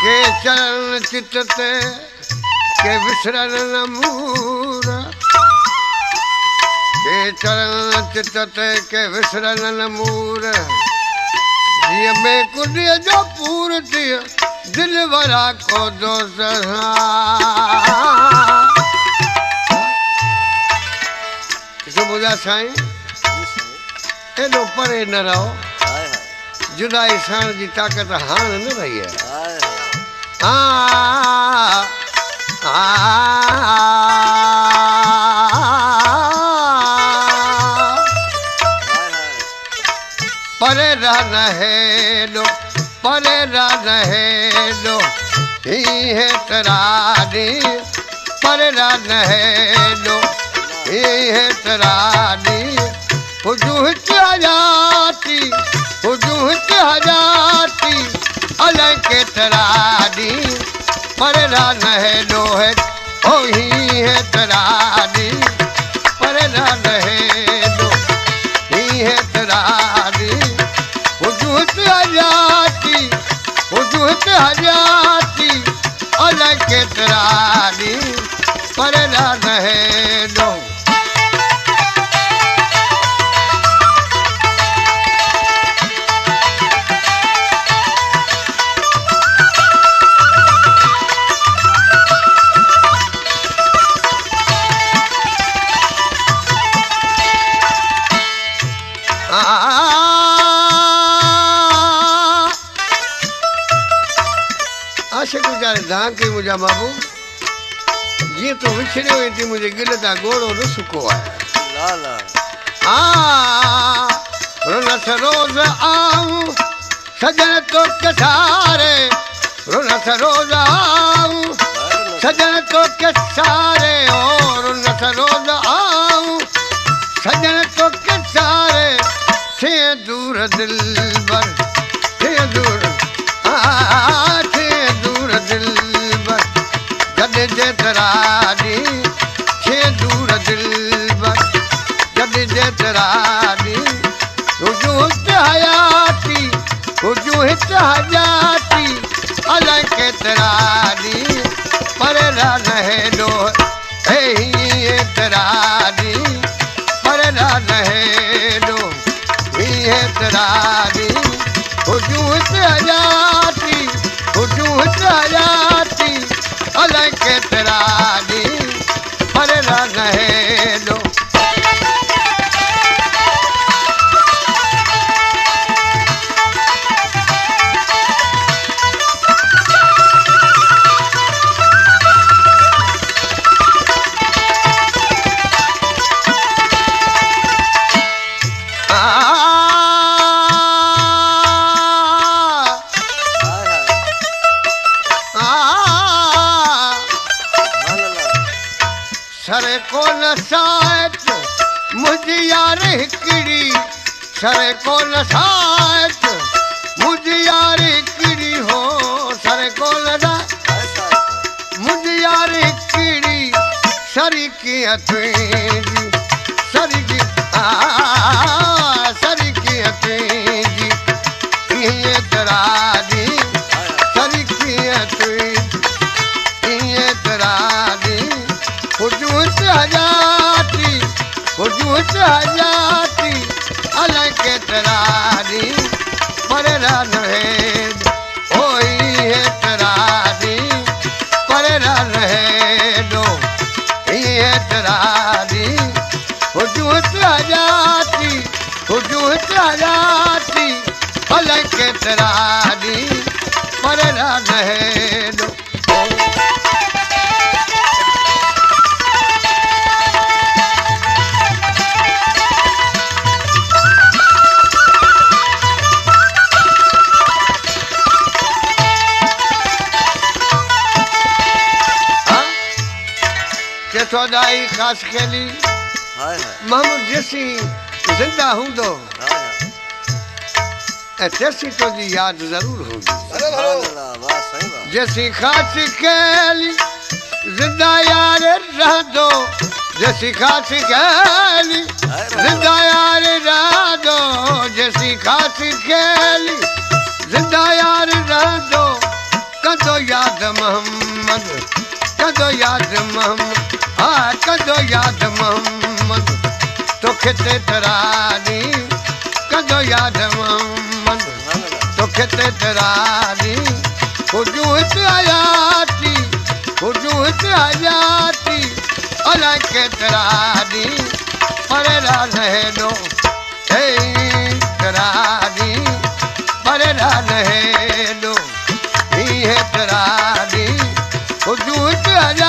के चरण चित ते के विसरन न मूर के चरण चित ते के विसरन न मूर जीअ में कुॾीअ जो पूर थिय दिल वरा को दोस्त ॿुधा साईं एॾो परे न रहो जुदाई सहण जी ताक़त हाण न रही आहे परे रन हेॾो परे रन हेॾो हीअ तरानी परे रन हेॾो हीअ तरानी हुजूं हिते हजाती हुजूं हिते हजाती अलाए केतिरा ॾींहं पर रन हेॾो ओ हीअ तरा ॾींहं पर रन हेॾो हीअ तरा ॾींहं हुजूं हिते हजाती हुजूं हिते हजाती अलाए केतिरा ॾींहं पर रन हेॾो आशिक़ वीचारे धांके मुंहिंजा बाबू जीअं तूं विछड़ियो वेंदी मुंहिंजे गिल तां घोड़ो न सुको आहे रुनस रोज़ आऊं सजन तो कसारे रुनस रोज़ आऊं सजन तो कसारे ओ रुनस रोज़ आऊं सजन तो कसारे थे दूर दिलबर थे दूर थे दूर दिलबर जद जेतरा ॾींहं थे दूर दिलबर जद जेतरा ॾींहं हुजूं हिते हयाती हुजूं हिते हयाती अलाए केतिरा ॾींहं पर रन हेॾो हीअ तरा ॾींहं पर रन हेॾो हीअ तरा ॾींहं हुजूं हिते हयाती हुजूं हिते हयाती अलाए केतिरा ॾींहं पर रन हेॾो सरे कोन साइट मुंहिंजी यार हिकिड़ी सरे कोन साइट मुंहिंजी यार हिकिड़ी हो सरे कोन मुंहिंजी यार हिकिड़ी सरी कीअं तुंहिंजी सरी की सरी कीअं तुंहिंजी ईअं तरा ॾींहं सरी कीअं तुंहिंजी ईअं तरा ॾींहं हुजूं हिते हयाती हुजूं हिते हयाती अलाए केतिरा ॾींहं पर रन हेॾो ओ हीअ तरा ॾींहं पर रन हेॾो हीअ तरा ॾींहं हुजूं हिते हयाती हुजूं हिते हयाती अलाए केतिरा ॾींहं पर रन हेॾो सौदाई खास खेली महमूद जैसी जिंदा हूंदो ऐं तेसी तुंहिंजी यादि ज़रूरु हूंदी जैसी खास खेली जिंदा यार रहंदो जैसी खास खेली जिंदा यार रहंदो जैसी खास खेली जिंदा यार रहंदो कंदो मोहम्मद कदो याद मोहम्मद हाँ कदो याद मोहम्मद तोखे ते तरानी कदो याद मोहम्मद तोखे ते तरानी हुजूत आयाती हुजूत आयाती अलाए केतरानी परेरा नहेडो हे तरानी परेरा नहेडो ही है तरानी हुजूत आया